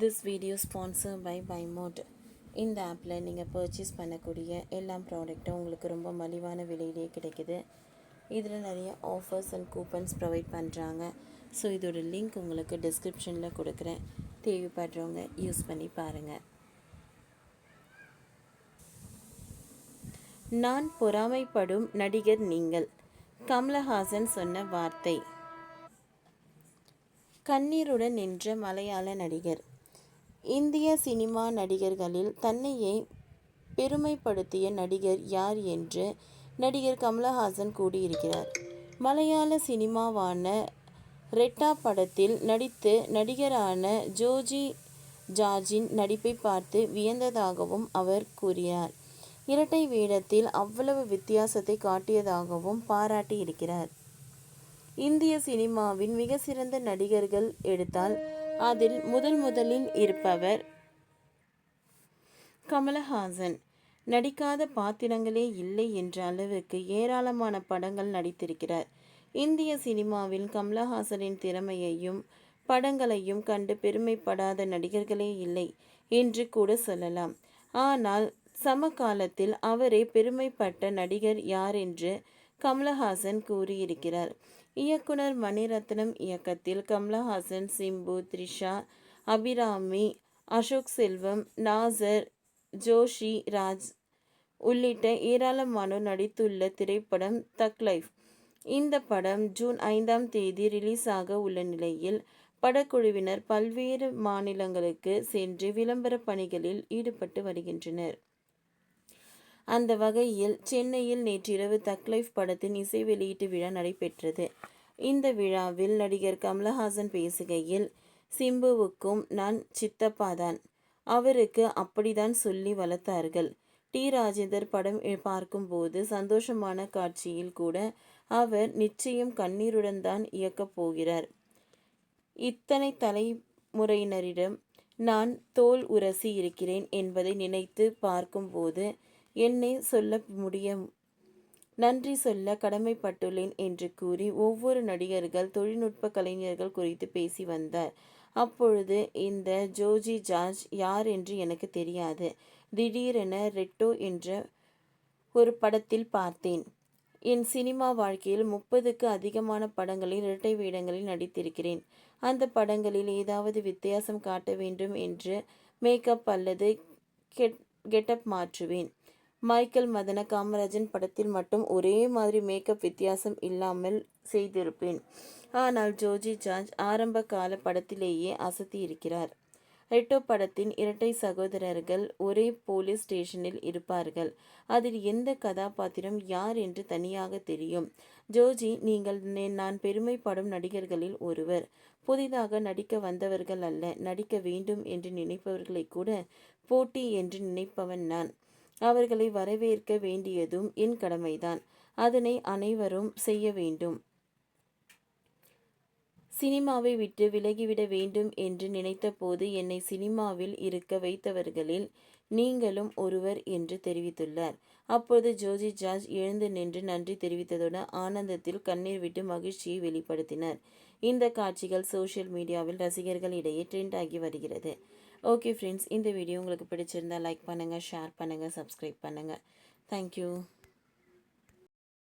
This video sponsored by BuyMode. இந்த ஆப்பில் நீங்கள் பர்ச்சேஸ் பண்ணக்கூடிய எல்லா ப்ராடக்ட்டும் உங்களுக்கு ரொம்ப மலிவான விலையிலே கிடைக்குது. இதில் நிறைய ஆஃபர்ஸ் அண்ட் கூப்பன்ஸ் ப்ரொவைட் பண்ணுறாங்க. ஸோ இதோட லிங்க் உங்களுக்கு டிஸ்கிரிப்ஷனில் கொடுக்குறேன். தேவைப்படுறவங்க யூஸ் பண்ணி பாருங்கள். நான் பொறாமைப்படும் நடிகர் நீங்கள். கமலஹாசன் சொன்ன வார்த்தை. கண்ணீருடன் நின்ற மலையாள நடிகர். இந்திய சினிமா நடிகர்களில் தன்னையே பெருமைப்படுத்திய நடிகர் யார் என்று நடிகர் கமலஹாசன் கூறியிருக்கிறார். மலையாள சினிமாவான ரெட்டா படத்தில் நடித்து நடிகரான ஜோஜி ஜார்ஜின் நடிப்பை பார்த்து வியந்ததாகவும் அவர் கூறினார். இரட்டை வேடத்தில் அவ்வளவு வித்தியாசத்தை காட்டியதாகவும் பாராட்டியிருக்கிறார். இந்திய சினிமாவின் மிக சிறந்த நடிகர்கள் எடுத்தால் அதில் முதலில் இருப்பவர் கமலஹாசன். நடிக்காத பாத்திரங்களே இல்லை என்ற அளவுக்கு ஏராளமான படங்கள் நடித்திருக்கிறார். இந்திய சினிமாவில் கமலஹாசனின் திறமையையும் படங்களையும் கண்டு பெருமைப்படாத நடிகர்களே இல்லை என்று கூட சொல்லலாம். ஆனால் சமகாலத்தில் அவரே பெருமைப்பட்ட நடிகர் யார் என்று கமலஹாசன் கூறியிருக்கிறார். இயக்குனர் மணிரத்னம் இயக்கத்தில் கமலஹாசன், சிம்பு, த்ரிஷா, அபிராமி, அசோக் செல்வம், நாசர், ஜோஷி ராஜ் உள்ளிட்ட ஏராளமானோர் நடித்துள்ள திரைப்படம் தக் லைஃப். இந்த படம் ஜூன் 5ஆம் தேதி ரிலீஸ் ஆக உள்ள நிலையில் படக்குழுவினர் பல்வேறு மாநிலங்களுக்கு சென்று விளம்பர பணிகளில் ஈடுபட்டு வருகின்றனர். அந்த வகையில் சென்னையில் நேற்றிரவு தக் லைஃப் படத்தின் இசை வெளியீட்டு விழா நடைபெற்றது. இந்த விழாவில் நடிகர் கமலஹாசன் பேசுகையில், சிம்புவுக்கும் நான் சித்தப்பாதான், அவருக்கு அப்படிதான் சொல்லி வளர்த்தார்கள். டி. ராஜேந்தர் படம் பார்க்கும்போது சந்தோஷமான காட்சியில் கூட அவர் நிச்சயம் கண்ணீருடன் தான் இயக்கப் போகிறார். இத்தனை தலைமுறையினரிடம் நான் தோல் உரசி இருக்கிறேன் என்பதை நினைத்து பார்க்கும்போது என்னை சொல்ல முடியும், நன்றி சொல்ல கடமைப்பட்டுள்ளேன் என்று கூறி ஒவ்வொரு நடிகர்கள், தொழில்நுட்ப கலைஞர்கள் குறித்து பேசி வந்தார். அப்பொழுது இந்த ஜோஜி ஜார்ஜ் யார் என்று எனக்கு தெரியாது. திடீரென ரெட்டோ என்ற ஒரு படத்தில் பார்த்தேன். என் சினிமா வாழ்க்கையில் 30க்கு அதிகமான படங்களில் இரட்டை வேடங்களில் நடித்திருக்கிறேன். அந்த படங்களில் ஏதாவது வித்தியாசம் காட்ட வேண்டும் என்று மேக்கப் அல்லது கெட்டப் மாற்றுவேன். மைக்கேல் மதன காமராஜன் படத்தில் மட்டும் ஒரே மாதிரி மேக்கப் வித்தியாசம் இல்லாமல் செய்திருப்பேன். ஆனால் ஜோஜி ஜார்ஜ் ஆரம்ப கால படத்திலேயே அசத்தி இருக்கிறார். ரெட்டோ படத்தின் இரட்டை சகோதரர்கள் ஒரே போலீஸ் ஸ்டேஷனில் இருப்பார்கள். அதில் எந்த கதாபாத்திரம் யார் என்று தனியாக தெரியும். ஜோஜி, நீங்கள் நான் பெருமைப்படும் நடிகர்களில் ஒருவர். புதிதாக நடிக்க வந்தவர்கள் அல்ல, நடிக்க வேண்டும் என்று நினைப்பவர்களை கூட போட்டி என்று நினைப்பவன் நான். அவர்களை வரவேற்க வேண்டியதும் என் கடமைதான். அதனை அனைவரும் செய்ய வேண்டும். சினிமாவை விட்டு விலகிவிட வேண்டும் என்று நினைத்த போது என்னை சினிமாவில் இருக்க வைத்தவர்களில் நீங்களும் ஒருவர் என்று தெரிவித்துள்ளார். அப்போது ஜோஜி ஜார்ஜ் எழுந்து நின்று நன்றி தெரிவித்ததோடு ஆனந்தத்தில் கண்ணீர் விட்டு மகிழ்ச்சியை வெளிப்படுத்தினார். இந்த காட்சிகள் சோஷியல் மீடியாவில் ரசிகர்கள் இடையே ட்ரெண்ட் ஆகி வருகிறது. ஓகே ஃப்ரெண்ட்ஸ், இந்த வீடியோ உங்களுக்கு பிடிச்சிருந்தா லைக் பண்ணுங்கள், ஷேர் பண்ணுங்கள், சப்ஸ்கிரைப் பண்ணுங்கள். தேங்க்யூ.